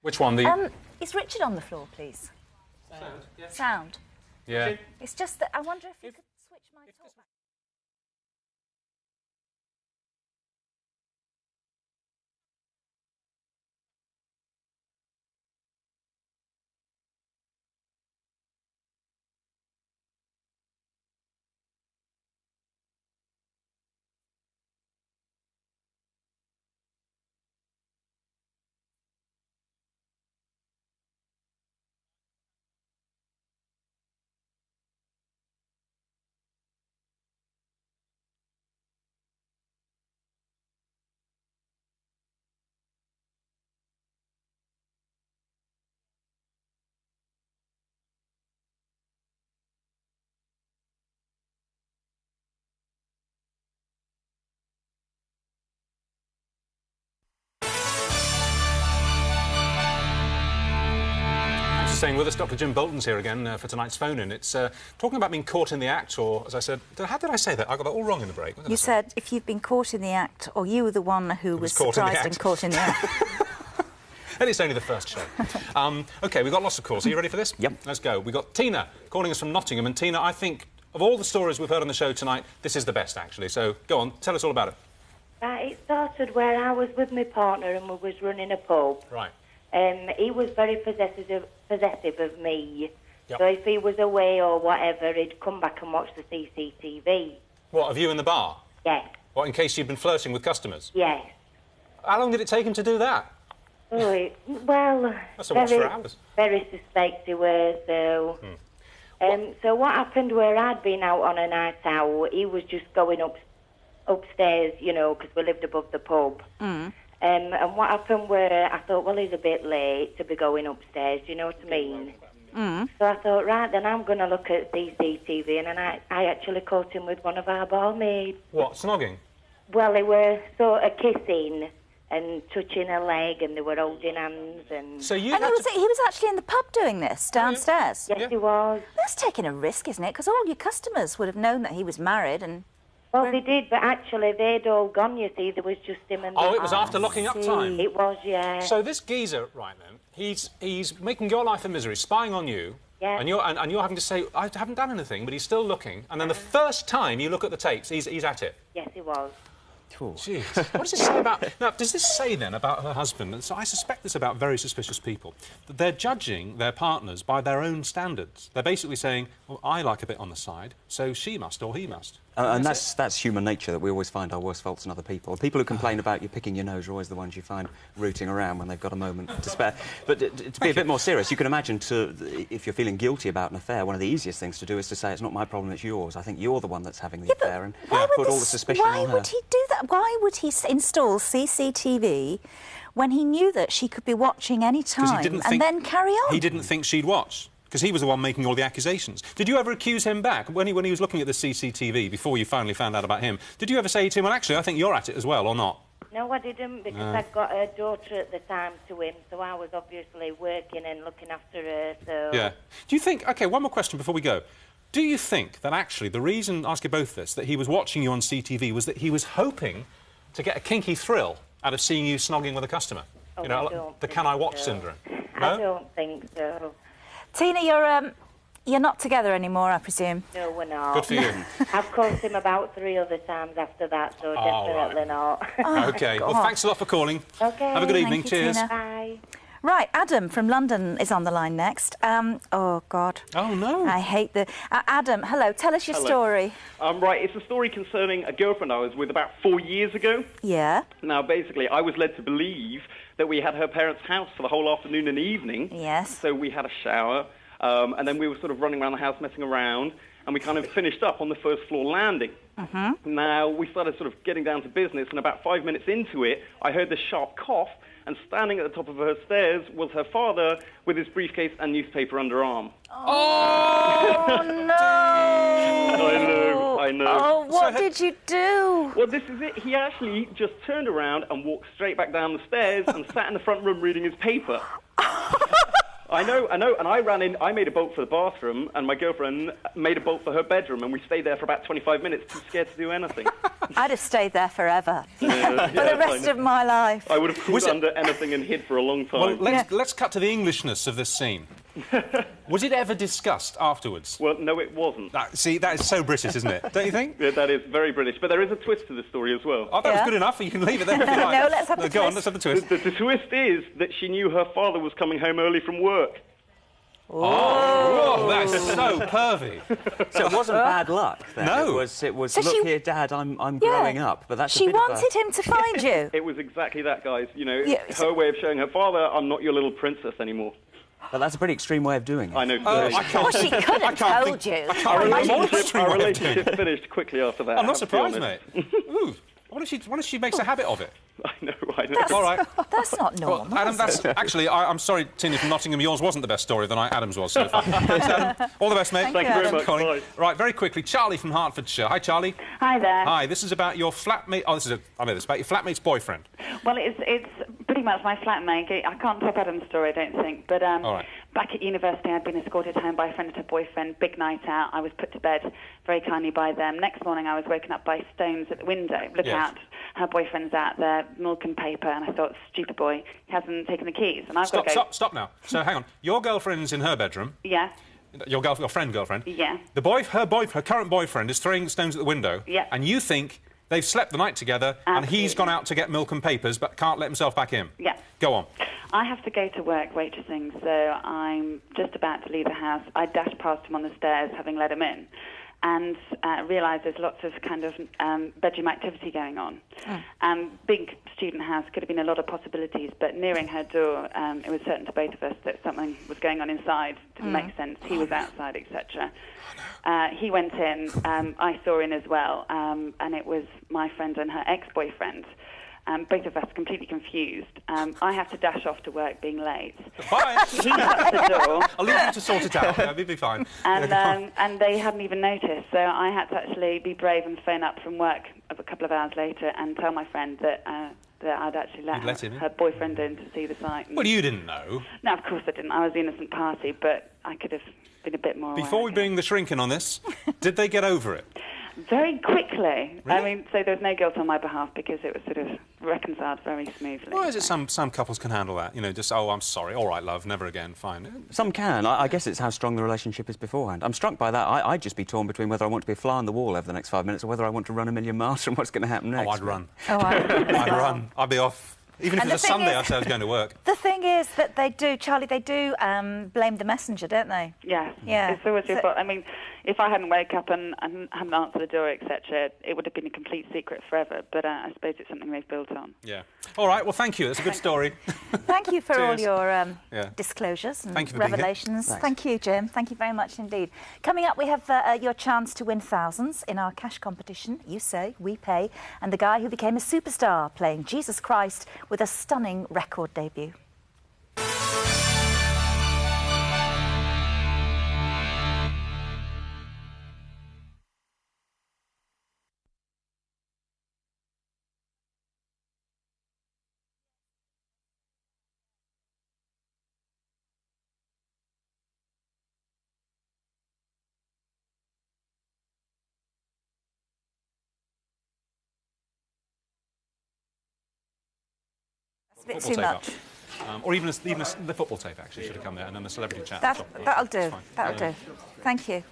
Which one? Is Richard on the floor, please? Sound. Yeah. It's just that I wonder if you could switch my talk back. staying with us. Dr. Jim Bolton's here again for tonight's phone-in. It's talking about being caught in the act, or, as I said... How did I say that? I got that all wrong in the break. You said if you've been caught in the act, or you were the one who was surprised and caught in the act. And it's only the first show. OK, we've got lots of calls. Are you ready for this? Yep. Let's go. We've got Tina calling us from Nottingham. And Tina, I think, of all the stories we've heard on the show tonight, this is the best, actually. So, go on, tell us all about it. It started where I was with my partner and we was running a pub. Right. He was very possessive of me. Yep. So if he was away or whatever, he'd come back and watch the CCTV. What, of you in the bar? Yes. What, in case you'd been flirting with customers? Yes. How long did it take him to do that? Oh, well... That's a watch for hours. Very suspect he was, so... So what happened where I'd been out on a night out, he was just going upstairs, you know, because we lived above the pub. And what happened where I thought, well, he's a bit late to be going upstairs, do you know what I mean? So I thought, right, then I'm going to look at CCTV, and then I actually caught him with one of our barmaids. What, snogging? Well, they were sort of kissing and touching her leg, and they were holding hands, and... So you... And he was actually in the pub doing this, downstairs? Yes, he was. That's taking a risk, isn't it? Because all your customers would have known that he was married and... Well, they did, but actually they'd all gone, you see. There was just him and... Oh, it was after locking up time? It was, yeah. So this geezer, right then, he's making your life a misery, spying on you, and you're having to say, I haven't done anything, but he's still looking, and then the first time you look at the tapes, he's at it. Yes, he was. Jeez. What does this say about... Now, does this say, then, about her husband? And so I suspect this about very suspicious people, that they're judging their partners by their own standards. They're basically saying, well, I like a bit on the side, so she must or he must. And that's human nature, that we always find our worst faults in other people. The people who complain about you picking your nose are always the ones you find rooting around when they've got a moment to spare. But to be a bit more serious, you can imagine, if you're feeling guilty about an affair, one of the easiest things to do is to say, it's not my problem, it's yours. I think you're the one that's having the affair, and put all the suspicion on her. Why would he do that? Why would he install CCTV when he knew that she could be watching any time and then carry on? He didn't think she'd watch. Because he was the one making all the accusations. Did you ever accuse him back? When he was looking at the CCTV, before you finally found out about him, did you ever say to him, well, actually, I think you're at it as well, or not? No, I didn't, because I'd got a daughter at the time to him, so I was obviously working and looking after her, so... Yeah. Do you think... OK, one more question before we go. Do you think that, actually, the reason, I'll ask you both this, that he was watching you on CTV was that he was hoping to get a kinky thrill out of seeing you snogging with a customer? Oh, you know, the can I watch syndrome? No? I don't think so. Tina, you're not together anymore, I presume? No, we're not. Good for you. I've caught him about 3 other times after that, so definitely not. OK, well, thanks a lot for calling. OK. Have a good evening. Cheers. Tina. Bye. Right, Adam from London is on the line next. Oh, God. Oh, no. I hate the... Adam, hello, tell us your story. Right, it's a story concerning a girlfriend I was with about 4 years ago. Yeah? Now, basically, I was led to believe that we had her parents' house for the whole afternoon and evening. Yes. So we had a shower, and then we were sort of running around the house, messing around, and we kind of finished up on the first floor landing. Now, we started sort of getting down to business, and about 5 minutes into it, I heard this sharp cough, and standing at the top of her stairs was her father with his briefcase and newspaper underarm. Oh, no! I know. Oh, what did you do? Well, this is it. He actually just turned around and walked straight back down the stairs and sat in the front room reading his paper. I know, and I ran in, I made a bolt for the bathroom, and my girlfriend made a bolt for her bedroom, and we stayed there for about 25 minutes, too scared to do anything. I'd have stayed there forever. For the rest of my life. I would have crawled under anything and hid for a long time. Well, let's cut to the Englishness of this scene. Was it ever discussed afterwards? Well, no, it wasn't. See, that is so British, isn't it? Don't you think? Yeah, that is very British. But there is a twist to the story as well. Oh, that was good enough. You can leave it there if you like. No, let's have the twist. Go on, let's have the twist. The twist is that she knew her father was coming home early from work. Oh, that's so pervy. So it wasn't bad luck, then? No. It was So look here, Dad, I'm growing up. But that's she wanted him to find you. It was exactly that, guys. You know, her way of showing her father, I'm not your little princess anymore. But that's a pretty extreme way of doing it. I know. Well, she could have told you. Our relationship finished quickly after that. I'm not surprised, mate. Ooh. What if she makes a habit of it? I know. All right. That's not normal. Well, Adam, actually, I'm sorry, Tina from Nottingham, yours wasn't the best story of the night. Adam's was so far. Thanks, Adam. All the best, mate. Thank you very much. Bye. Right, very quickly, Charlie from Hertfordshire. Hi, Charlie. Hi there. Hi, this is about your flatmate... Oh, I know this, about your flatmate's boyfriend. Well, it's pretty much my flatmate. I can't top Adam's story, I don't think. But All right. back at university, I'd been escorted home by a friend and her boyfriend, big night out. I was put to bed very kindly by them. Next morning, I was woken up by stones at the window. Look out, her boyfriend's out there, milk and paper, and I thought, stupid boy, he hasn't taken the keys. And I've got to go... Stop now. So, hang on. Your girlfriend's in her bedroom. Yeah. Your girlfriend. Yeah. Her current boyfriend is throwing stones at the window. Yeah. And you think they've slept the night together and he's gone out to get milk and papers but can't let himself back in. Yeah. Go on. I have to go to work waitressing, so I'm just about to leave the house. I dash past him on the stairs, having let him in, and realise there's lots of kind of bedroom activity going on. Big student house, could have been a lot of possibilities, but nearing her door, it was certain to both of us that something was going on inside. Didn't make sense. He was outside, etc. He went in. I saw in as well, and it was my friend and her ex-boyfriend. Both of us completely confused. I have to dash off to work, being late. Bye. He shuts the door. I'll leave you to sort it out. Yeah, we'll be fine. And they hadn't even noticed, so I had to actually be brave and phone up from work a couple of hours later and tell my friend that I'd actually let her boyfriend in to see the site. Well, you didn't know. No, of course I didn't. I was the innocent party, but I could have been a bit more Before we bring the shrink in on this, did they get over it? Very quickly. Really? I mean, so there was no guilt on my behalf because it was sort of reconciled very smoothly. Why is it some couples can handle that? You know, just, oh, I'm sorry, all right, love, never again, fine. Some can. I guess it's how strong the relationship is beforehand. I'm struck by that. I'd just be torn between whether I want to be a fly on the wall over the next 5 minutes or whether I want to run a million miles from what's going to happen next. Oh, I'd run. I'd run. I'd be off. Even if it was a Sunday, I'd say I was going to work. The thing is that they do, Charlie, they do blame the messenger, don't they? Yeah. Yeah. It's always your fault. I mean, if I hadn't woke up and hadn't answered the door, etc., it would have been a complete secret forever, but I suppose it's something they've built on. Yeah. All right, well, thank you. That's a good story. Thank you for all Cheers. your disclosures and Thank you for being here. revelations. Thank you, Jim. Thank you very much indeed. Coming up, we have your chance to win thousands in our cash competition. You say, we pay. And the guy who became a superstar playing Jesus Christ with a stunning record debut. It's a bit too much. Or even the football tape, actually, should have come there, and then the celebrity chat. That'll do. That'll do. Thank you.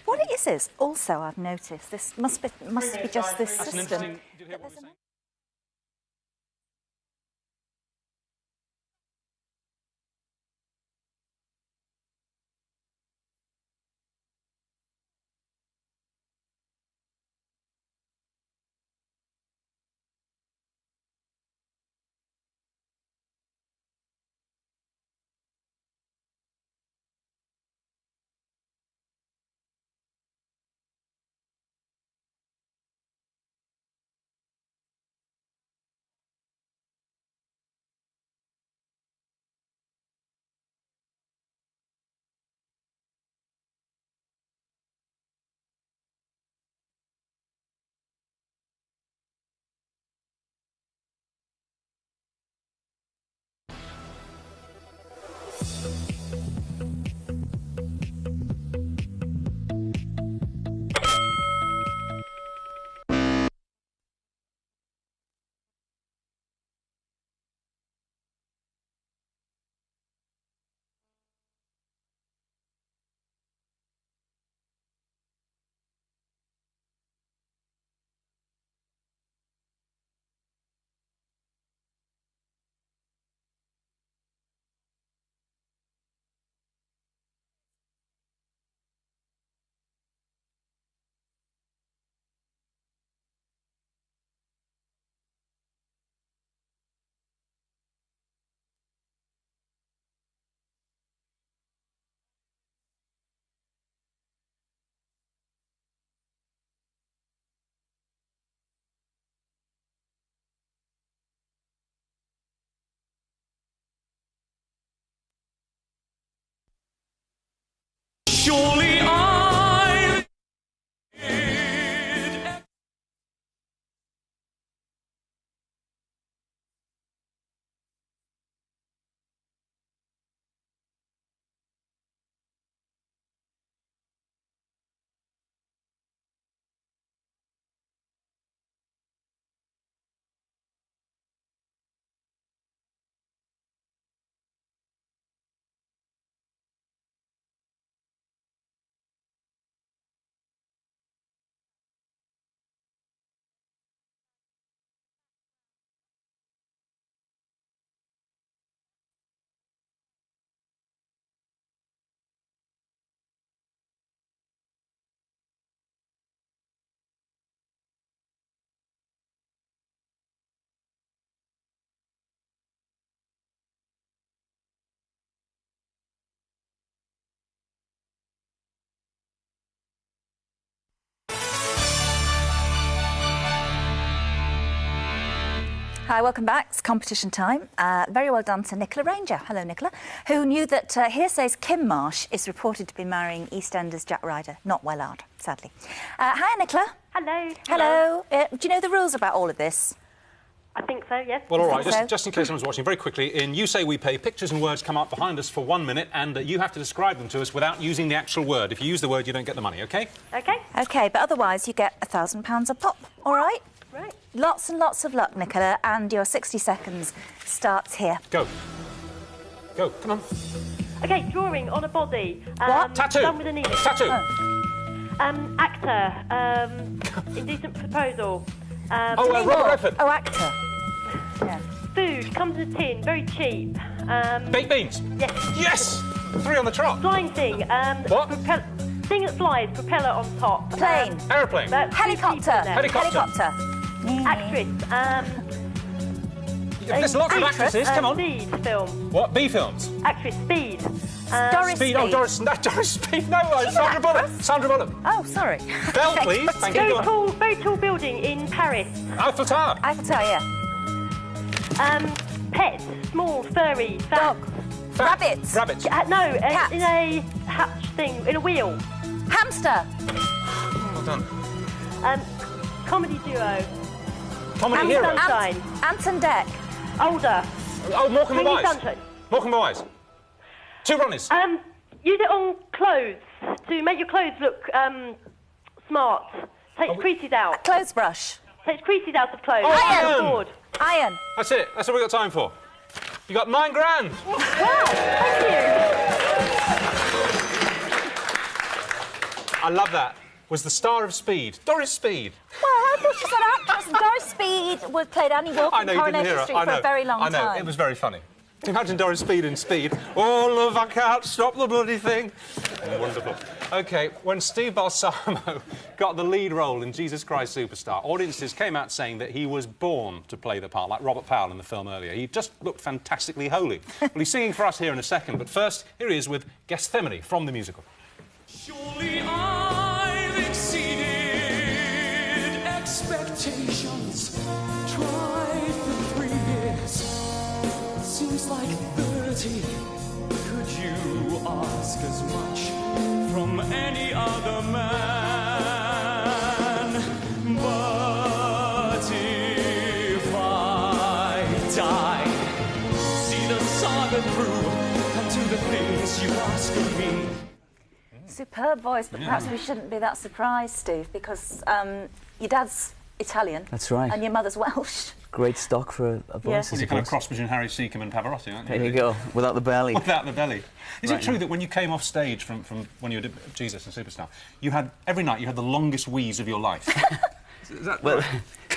What it is also I've noticed, this must be just this system. Hi, welcome back. It's competition time. Very well done to Nicola Ranger. Hello, Nicola. Who knew that Hearsay's Kim Marsh is reported to be marrying EastEnders Jack Ryder, not Wellard, sadly. Hi, Nicola. Hello. Hello. Do you know the rules about all of this? I think so, yes. Well, all right, just in case someone's watching, very quickly, in You Say We Pay, pictures and words come up behind us for 1 minute, and you have to describe them to us without using the actual word. If you use the word, you don't get the money, OK? OK. OK, but otherwise you get £1,000 a pop, all right? Right. Lots and lots of luck, Nicola, and your 60 seconds starts here. Go. Go, come on. OK, drawing on a body. What? Tattoo. Done with a needle. Tattoo. Actor. Indecent proposal. Robert Redford. Oh, actor. Yeah. Food, comes in a tin, very cheap. Baked beans. Yes. Yes! 3 on the trot. Flying thing. What? Thing that flies, propeller on top. Plane. Aeroplane. Helicopter. Helicopter. Actress. There's lots of actresses, come on. Speed film. What? B films? Actress, Speed. Doris Speed. Speed. Oh, Doris Speed. No, Sandra Bullock. Sandra Bullock. Oh, sorry. Bell, please. Thank you. Very tall building in Paris. Eiffel Tower. Eiffel Tower, yeah. Pet, small, furry, fat. Dog. Rabbits. Rabbits. No, in a hatch thing, in a wheel. Hamster. Well done. Comedy duo. Comedy hero. Sunshine. Anton Deck. Older. Oh, Morecambe and Swinging Wise. Sunshine. Morecambe and Wise. 2 Ronnies. Use it on clothes to make your clothes look smart. Takes creases out. Clothes brush. Takes creases out of clothes. Oh, Iron. Board. Iron. That's it. That's all we've got time for. You got £9 grand. Wow, thank you. I love that. Was the star of Speed. Doris Speed. Well, I thought she said actress. Doris Speed played Annie Wilkes I in know, you didn't Coronation hear it. Street I know. for a very long I know. time. It was very funny. Imagine Doris Speed in Speed. All of I can't stop the bloody thing. Wonderful. OK, when Steve Balsamo got the lead role in Jesus Christ Superstar, audiences came out saying that he was born to play the part, like Robert Powell in the film earlier. He just looked fantastically holy. Well, he's singing for us here in a second, but first, here he is with Gethsemane from the musical. Surely I've exceeded expectations. Tried for 3 years. Seems like 30. Could you ask as much from any other man? But if I die, see the saga through and do the things you ask of me. Superb voice, but perhaps we shouldn't be that surprised, Steve, because your dad's Italian. That's right. And your mother's Welsh. Great stock for a voice, Well, you're kind of cross between Harry Seacombe and Pavarotti, aren't you? There you go, without the belly. Without the belly. Is Right it true now. that when you came off stage from when you did Jesus and Superstar, you had, every night, you had the longest wheeze of your life? Is that Well,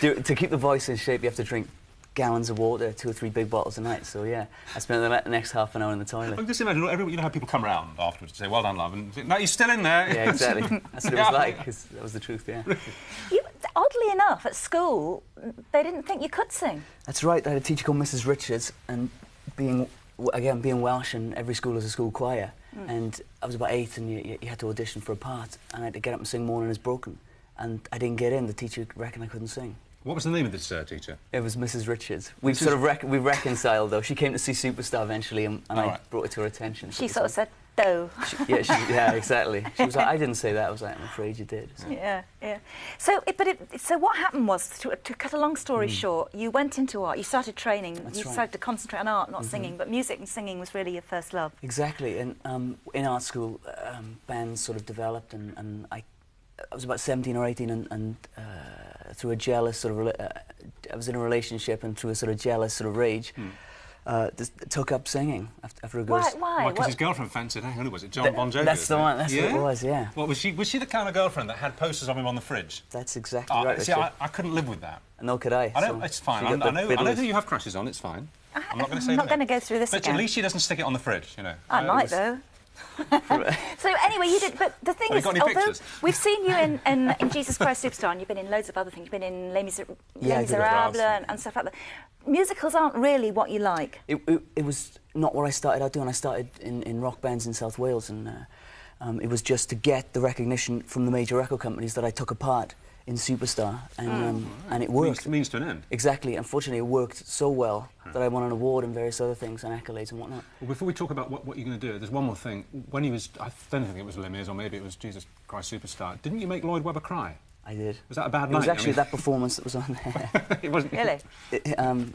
right? to keep the voice in shape, you have to drink gallons of water, 2 or 3 big bottles a night. So, yeah, I spent the next half an hour in the toilet. I can just imagine, you know how people come around afterwards to say, well done, love, and no, you're still in there. Yeah, exactly. That's what it was like, 'cause that was the truth, yeah. Oddly enough, at school, they didn't think you could sing. That's right. I had a teacher called Mrs. Richards, and being Welsh, and every school has a school choir, and I was about 8, and you had to audition for a part, and I had to get up and sing Morning is Broken, and I didn't get in. The teacher reckoned I couldn't sing. What was the name of this teacher? It was Mrs. Richards. We've sort of we've reconciled, though. She came to see Superstar eventually, and I brought it to her attention. She sort of said, no. Yeah, exactly. She was like, I didn't say that. I was like, I'm afraid you did. So. Yeah. So what happened was, to cut a long story short, you went into art, you started training, you decided to concentrate on art, not singing, but music and singing was really your first love. Exactly, and in art school, bands sort of developed, and I was about 17 or 18, and through a jealous sort of, I was in a relationship, and through a sort of jealous sort of rage, just took up singing after a go. Why? Because his girlfriend fancied, who was it? John Bon Jovi? That's the one. That's what it was. Yeah. Well, was she the kind of girlfriend that had posters of him on the fridge? That's exactly right. See, I couldn't live with that. Nor could I. It's fine. I know who you have crushes on. It's fine. I'm not going to say. I'm not going to go through this but again. At least she doesn't stick it on the fridge, you know. I might though. So anyway, you did. But the thing is, although we've seen you in Jesus Christ Superstar, and you've been in loads of other things. You've been in Les Miserables and stuff like that. Musicals aren't really what you like. It was not what I started out doing. I started in rock bands in South Wales, and it was just to get the recognition from the major record companies that I took a part in Superstar, and it worked. Means to an end. Exactly. Unfortunately, it worked so well that I won an award and various other things and accolades and whatnot. Well, before we talk about what you're going to do, there's one more thing. When he was, I don't think it was Les Mis, or maybe it was Jesus Christ Superstar. Didn't you make Lloyd Webber cry? I did. Was that a bad night? It was actually that performance that was on there. It wasn't really.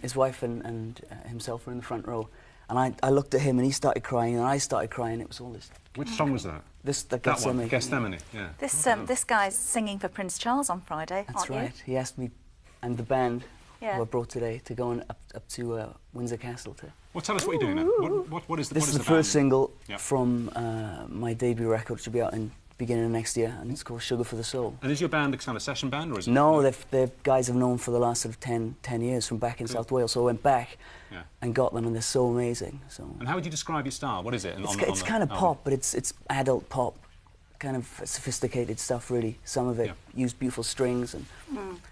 His wife and himself were in the front row, and I looked at him and he started crying and I started crying. It was all this. Which song was that? That one, Gethsemane. Yeah. This guy's singing for Prince Charles on Friday, That's aren't you? right. He asked me and the band Yeah. who I brought today to go up to Windsor Castle to. Well, tell us what you're doing now. What is the This is the band? first single Yep. from my debut record, which will be out in the beginning of next year, and it's called Sugar for the Soul. And is your band a kind of session band, or is it? No, they're guys I've known for the last sort of 10 years from back in South Wales. So I went back and got them, and they're so amazing. So. And how would you describe your style? What is it? It's kind of pop, but it's adult pop, kind of sophisticated stuff. Really, some of it used beautiful strings, and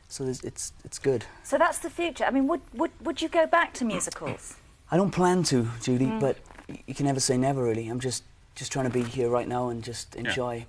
so it's good. So that's the future. I mean, would you go back to musicals? I don't plan to, Judy, but you can never say never. Really, I'm just trying to be here right now and just enjoy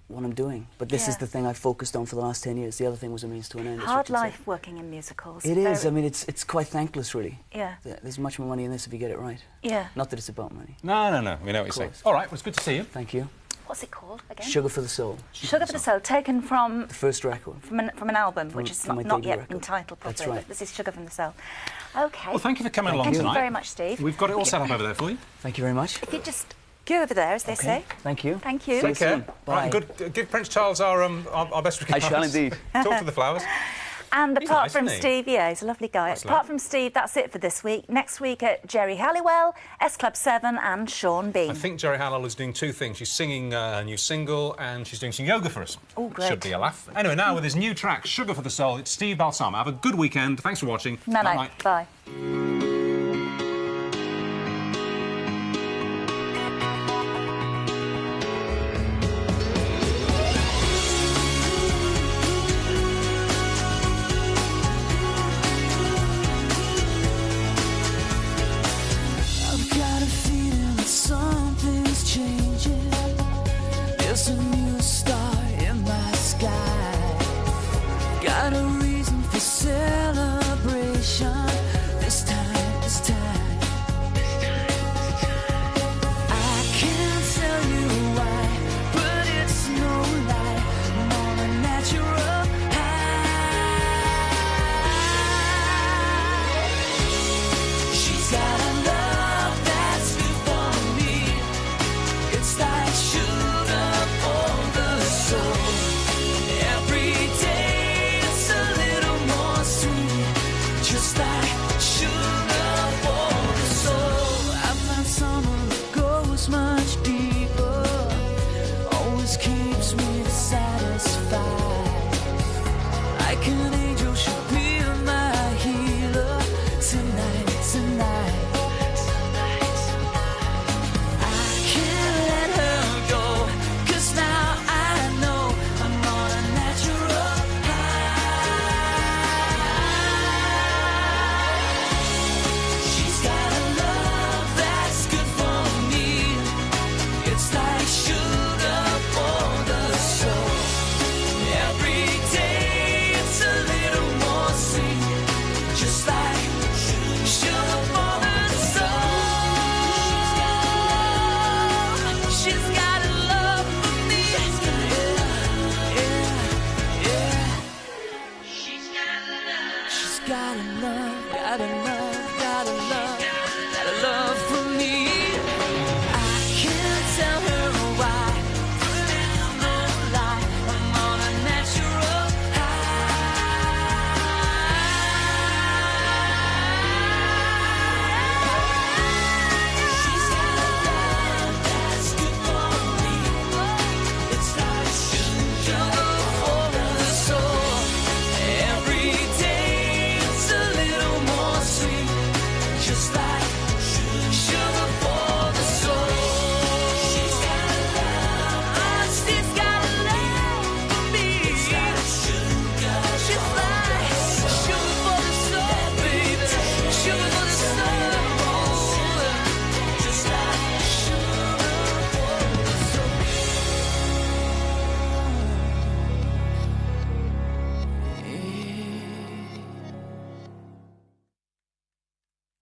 what I'm doing. But this is the thing I've focused on for the last 10 years. The other thing was a means to an end. Hard life working in musicals. It is. I mean, it's quite thankless, really. Yeah. There's much more money in this if you get it right. Yeah. Not that it's about money. No. We know what you're saying. All right, well, it's good to see you. Thank you. What's it called again? Sugar for the Soul. Sugar for the Soul, taken from the first record. From an album, which is not yet record. entitled properly. That's right. But this is Sugar from the Soul. Okay. Well, thank you for coming along tonight. Thank you very much, Steve. We've got it all set up over there for you. Thank you very much. If you just go over there, as they say. Thank you. Thank you. Take care. Bye. Right, give Prince Charles our best regards. I shall indeed. Talk to the flowers. And He's apart nice, from isn't he? Steve, yeah, he's a lovely guy. That's Apart lovely. from Steve, that's it for this week. Next week, Jerry Halliwell, S Club 7 and Sean Bean. I think Jerry Halliwell is doing two things. She's singing a new single and she's doing some yoga for us. Oh, great. Should be a laugh. Anyway, now with his new track, Sugar for the Soul, it's Steve Balsamo. Have a good weekend. Thanks for watching. No, Night-night. bye.